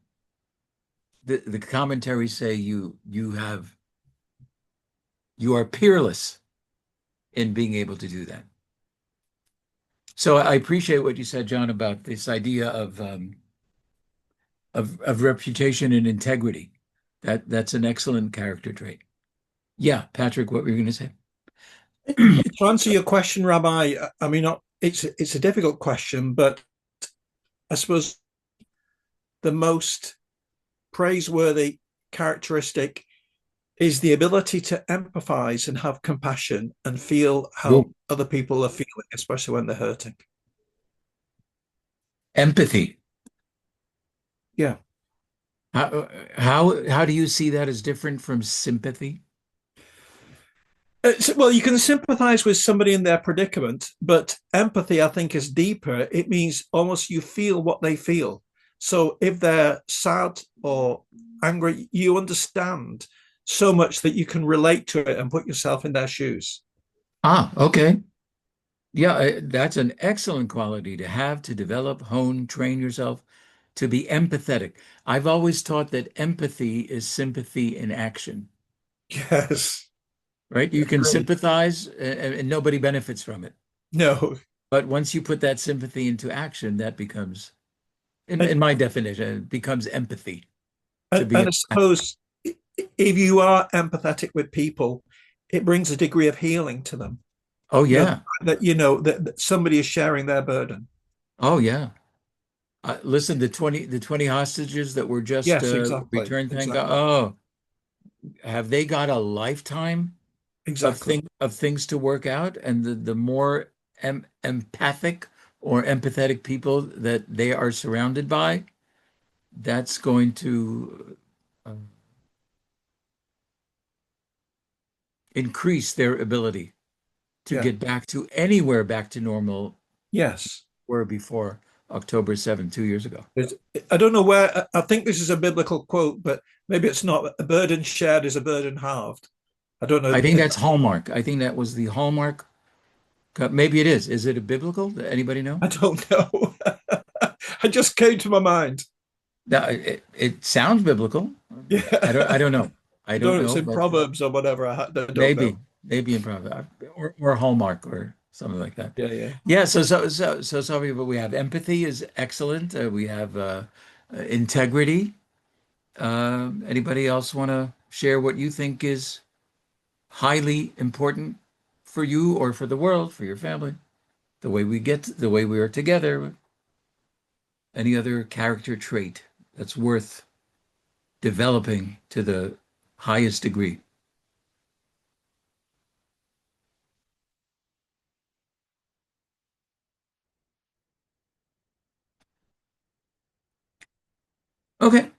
the commentaries say you are peerless in being able to do that. So I appreciate what you said, John, about this idea of reputation and integrity. That's an excellent character trait. Yeah, Patrick, what were you going to say? To answer your question, Rabbi, I mean, it's a difficult question, but I suppose the most praiseworthy characteristic is the ability to empathize and have compassion and feel how other people are feeling, especially when they're hurting. Empathy. Yeah. How do you see that as different from sympathy? Well, you can sympathize with somebody in their predicament, but empathy, I think, is deeper. It means almost you feel what they feel. So if they're sad or angry, you understand so much that you can relate to it and put yourself in their shoes. Okay. Yeah, that's an excellent quality to have, to develop, hone, train yourself to be empathetic. I've always taught that empathy is sympathy in action. Yes. Right? You can sympathize and nobody benefits from it. No. But once you put that sympathy into action, that becomes, in my definition, it becomes empathy. And I suppose if you are empathetic with people, it brings a degree of healing to them. Oh, yeah. That somebody is sharing their burden. Oh, yeah. Listen, the 20 hostages that were just Yes, exactly. returned, thank Exactly. God. Oh, have they got a lifetime Exactly. of things to work out? And the more empathic or empathetic people that they are surrounded by, that's going to increase their ability to Yeah. get back to anywhere back to normal Yes. were before October 7th, 2 years ago. It's, I don't know where, I think this is a biblical quote, but maybe it's not. A burden shared is a burden halved. I don't I know. think that's Hallmark. I think that was the Hallmark. Maybe it is. Is it a biblical? Anybody know? I don't know. I just came to my mind. No, it sounds biblical. Yeah. I don't know. I I don't don't know. It's know, in but Proverbs or whatever. I don't maybe, know. maybe in Proverbs or Hallmark or something like that. Yeah. Yeah. Yeah. So sorry, but we have empathy is excellent. We have integrity. Anybody else want to share what you think is highly important for you or for the world, for your family, the way we are together? Any other character trait that's worth developing to the highest degree? Okay.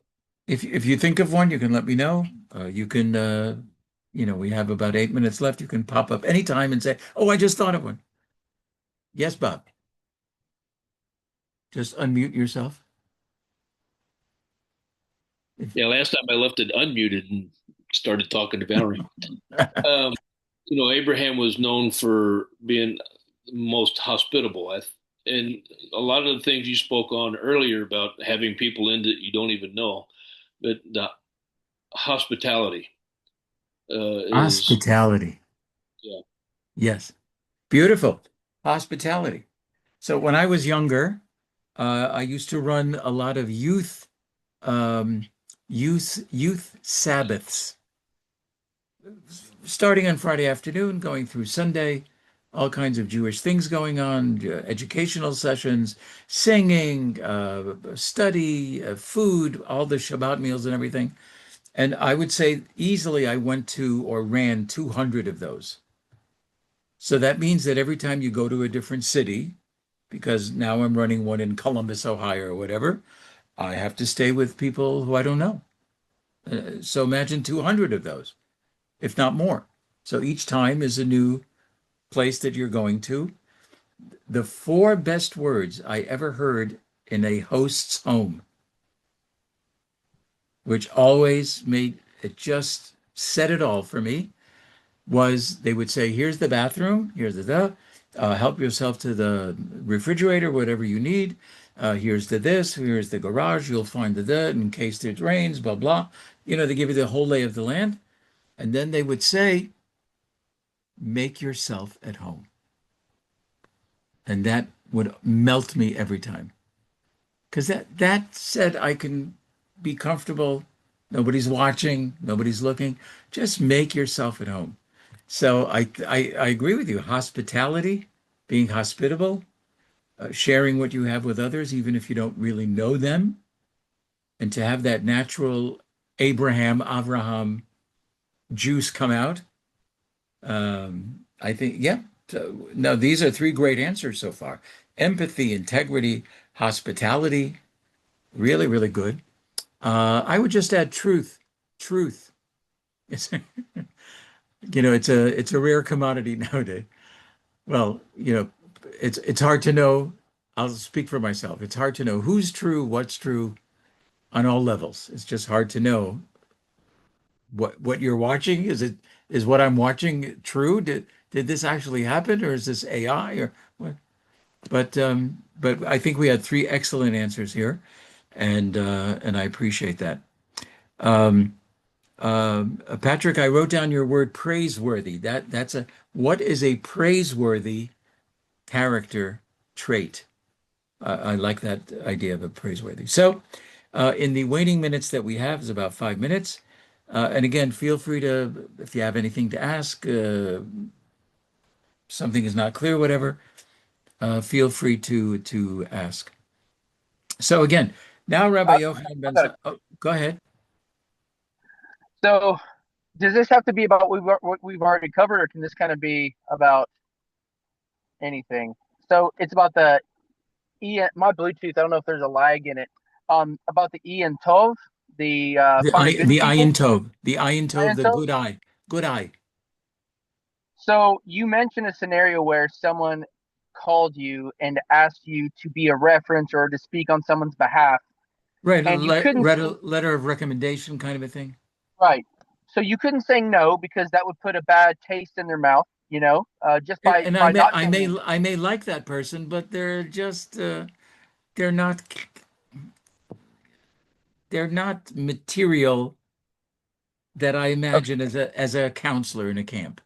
If you think of one, you can let me know. You can, we have about 8 minutes left. You can pop up anytime and say, "Oh, I just thought of one." Yes, Bob. Just unmute yourself. Yeah, last time I left it unmuted and started talking to Valerie. Um, Abraham was known for being most hospitable. And a lot of the things you spoke on earlier about having people in that you don't even know, but the hospitality is, Hospitality. yeah, Yes. Beautiful. Hospitality. So when I was younger, I used to run a lot of um, youth Sabbaths, starting on Friday afternoon, going through Sunday, all kinds of Jewish things going on, educational sessions, singing, study, food, all the Shabbat meals and everything. And I would say easily I went to or ran 200 of those. So that means that every time you go to a different city, because now I'm running one in Columbus, Ohio, or whatever, I have to stay with people who I don't know. So imagine 200 of those, if not more. So each time is a new place that you're going to. The four best words I ever heard in a host's home, which always made it just said it all for me, was they would say, "Here's the bathroom, here's help yourself to the refrigerator, whatever you need. Here's the this, here's the garage, you'll find the in case it rains, blah, blah." They give you the whole lay of the land. And then they would say, "Make yourself at home." And that would melt me every time. Because that said I can be comfortable. Nobody's watching, nobody's looking. Just make yourself at home. So I agree with you. Hospitality, being hospitable, sharing what you have with others, even if you don't really know them, and to have that natural Avraham juice come out. I think, yeah. So, no, these are three great answers so far. Empathy, integrity, hospitality, really, really good. I would just add truth. Truth. It's, it's a rare commodity nowadays. Well, it's hard to know. I'll speak for myself. It's hard to know who's true, what's true on all levels. It's just hard to know what you're watching. Is what I'm watching true? Did this actually happen, or is this AI, or what? But I think we had three excellent answers here, and I appreciate that. Um, Patrick, I wrote down your word praiseworthy. What is a praiseworthy character trait? I like that idea of a praiseworthy. So, in the waiting minutes that we have is about 5 minutes. And again, feel free to, if you have anything to ask, something is not clear, whatever, feel free to ask. So again, now Rabbi I, Yochanan I ben, got Go ahead. so Does this have to be about what we've already covered, or can this kind of be about anything? So it's about the my Bluetooth. I don't know if there's a lag in it. About the Ian Tov, the find good in The people. Ayin Tov, Ian the Tov. good eye. So you mentioned a scenario where someone called you and asked you to be a reference or to speak on someone's behalf, Right, and you couldn't. read a letter of recommendation kind of a thing. Right. So you couldn't say no because that would put a bad taste in their mouth, just And by not saying yes. I may like that person, but they're not they're not material that I Okay. imagine as a counselor in a camp.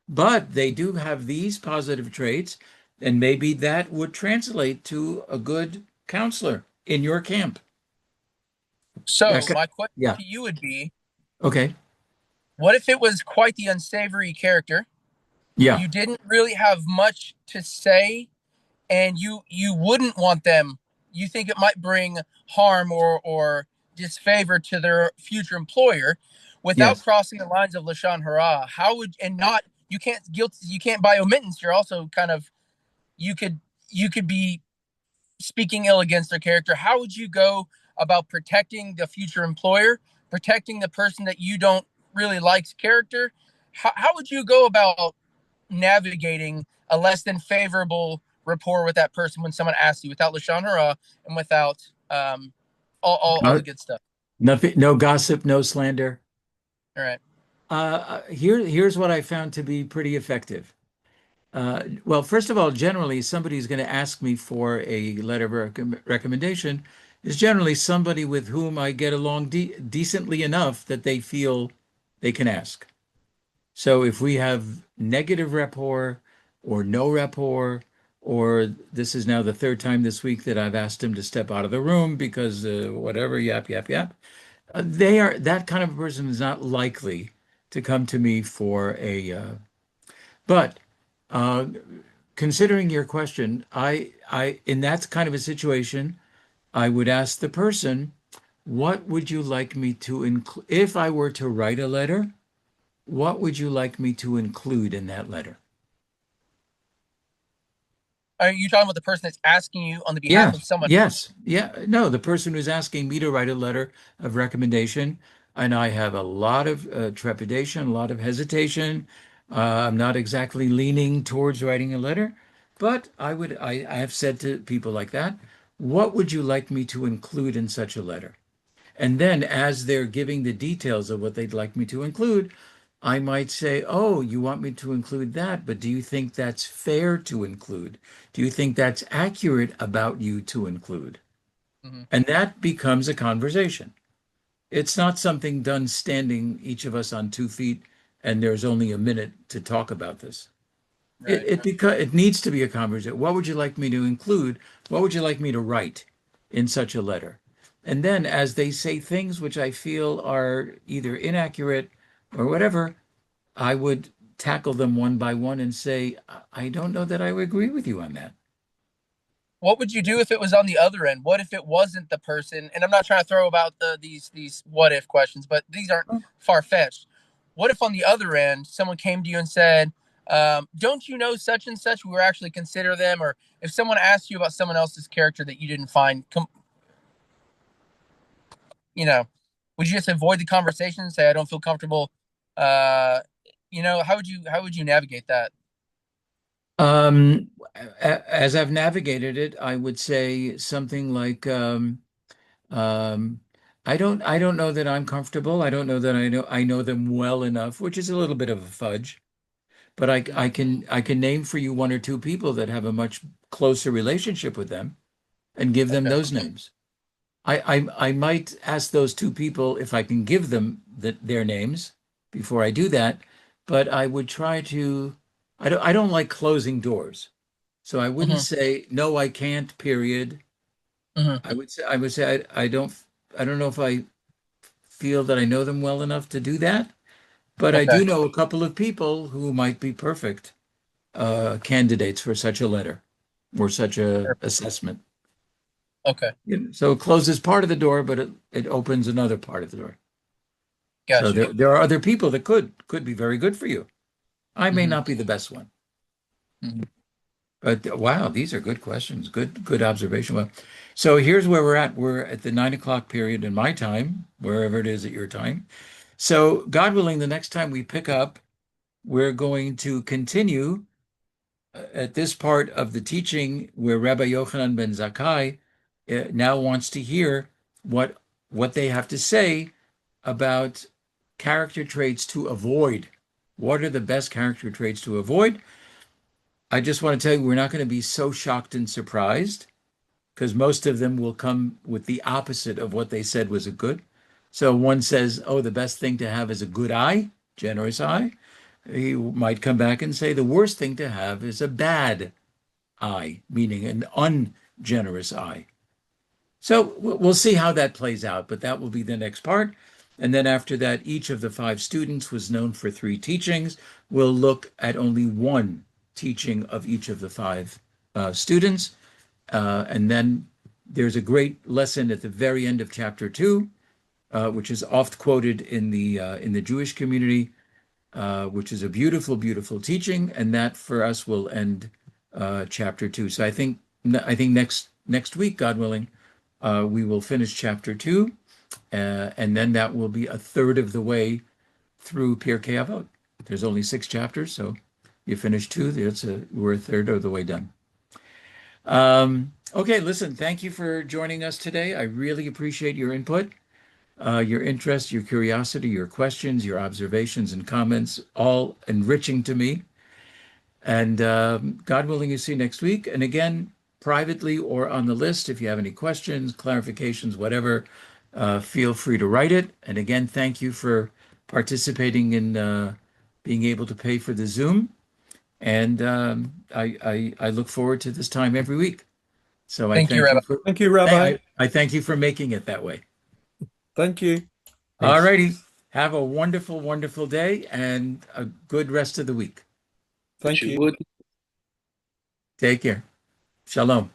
But they do have these positive traits, and maybe that would translate to a good counselor in your camp. That So could, my question yeah. to you would be, Okay. what if it was quite the unsavory character? Yeah. You didn't really have much to say, and you wouldn't want them. You think it might bring harm or disfavor to their future employer, without Yes. crossing the lines of lashon hara. How would and not you can't by omittance. You're also kind of you could you could be speaking ill against their character. How would you go about protecting the future employer, protecting the person that you don't really like's character? How would you go about navigating a less than favorable rapport with that person when someone asks you without lashon hara and without all Uh, the good stuff? Nothing, no gossip, no slander. All right. Here's what I found to be pretty effective. Well, first of all, generally, somebody who's going to ask me for a letter of recommendation is generally somebody with whom I get along decently enough that they feel they can ask. So if we have negative rapport or no rapport, or this is now the third time this week that I've asked him to step out of the room because whatever, yap, yap, yap, that kind of person is not likely to come to me for but uh, considering your question, in that kind of a situation, I would ask the person, what would you like me to include? If I were to write a letter, what would you like me to include in that letter? Are you talking about the person that's asking you on the behalf of Yes, someone else? yes, yeah. No, the person who's asking me to write a letter of recommendation, and I have a lot of trepidation, a lot of hesitation. I'm not exactly leaning towards writing a letter, but I have said to people like that, what would you like me to include in such a letter? And then as they're giving the details of what they'd like me to include, I might say, oh, you want me to include that, but do you think that's fair to include? Do you think that's accurate about you to include? Mm-hmm. And that becomes a conversation. It's not something done standing each of us on 2 feet and there's only a minute to talk about this. Right. It needs to be a conversation. What would you like me to include? What would you like me to write in such a letter? And then as they say things which I feel are either inaccurate or whatever, I would tackle them one by one and say, I don't know that I would agree with you on that. What would you do if it was on the other end? What if it wasn't the person? And I'm not trying to throw about these what if questions, but these aren't far fetched. What if on the other end someone came to you and said, "Don't you know such and such? We were actually consider them." Or if someone asked you about someone else's character that you didn't find, you know, would you just avoid the conversation and say, "I don't feel comfortable"? Uh, how would you navigate that? As I've navigated it, I would say something like, um, I don't know that I'm comfortable. I don't know that I know them well enough, which is a little bit of a fudge. But Mm-hmm. I can name for you one or two people that have a much closer relationship with them and give them Okay. those names. I might ask those two people if I can give them their names before I do that, but I would try to. I don't like closing doors, so I wouldn't Mm-hmm. say no, I can't. Period. Mm-hmm. I would say I don't know if I feel that I know them well enough to do that, but I Okay. do know a couple of people who might be perfect candidates for such a letter or such a Sure. assessment. Okay. So it closes part of the door, but it opens another part of the door. So Gotcha. there are other people that could be very good for you. I may Mhm. not be the best one. Mhm. But wow, these are good questions. Good observation. Well, so here's where we're at. We're at the 9 o'clock period in my time, wherever it is at your time. So God willing, the next time we pick up, we're going to continue at this part of the teaching where Rabbi Yochanan ben Zakkai now wants to hear what they have to say about character traits to avoid. What are the best character traits to avoid? I just want to tell you, we're not going to be so shocked and surprised because most of them will come with the opposite of what they said was a good. So one says, oh, the best thing to have is a good eye, generous eye. He might come back and say the worst thing to have is a bad eye, meaning an ungenerous eye. So we'll see how that plays out, but that will be the next part. And then after that, each of the 5 students was known for 3 teachings. We'll look at only one teaching of each of the 5 students. And then there's a great lesson at the very end of chapter 2, which is oft quoted in the Jewish community, which is a beautiful, beautiful teaching. And that for us will end chapter 2. So I think next week, God willing, we will finish chapter 2, and then that will be a third of the way through Pirke Avot. There's only 6 chapters, so you finish 2. We're a third of the way done. Okay, listen, thank you for joining us today. I really appreciate your input, your interest, your curiosity, your questions, your observations and comments, all enriching to me. And God willing, you see you next week. And again, privately or on the list, if you have any questions, clarifications, whatever, feel free to write it. And again, thank you for participating in being able to pay for the Zoom. And I look forward to this time every week. So I Thank you, thank Rabbi. you for Thank you, Rabbi. I thank you for making it that way. Thank you. All Thanks. righty. Have a wonderful, wonderful day and a good rest of the week. Thank You you. would. Take care. Shalom.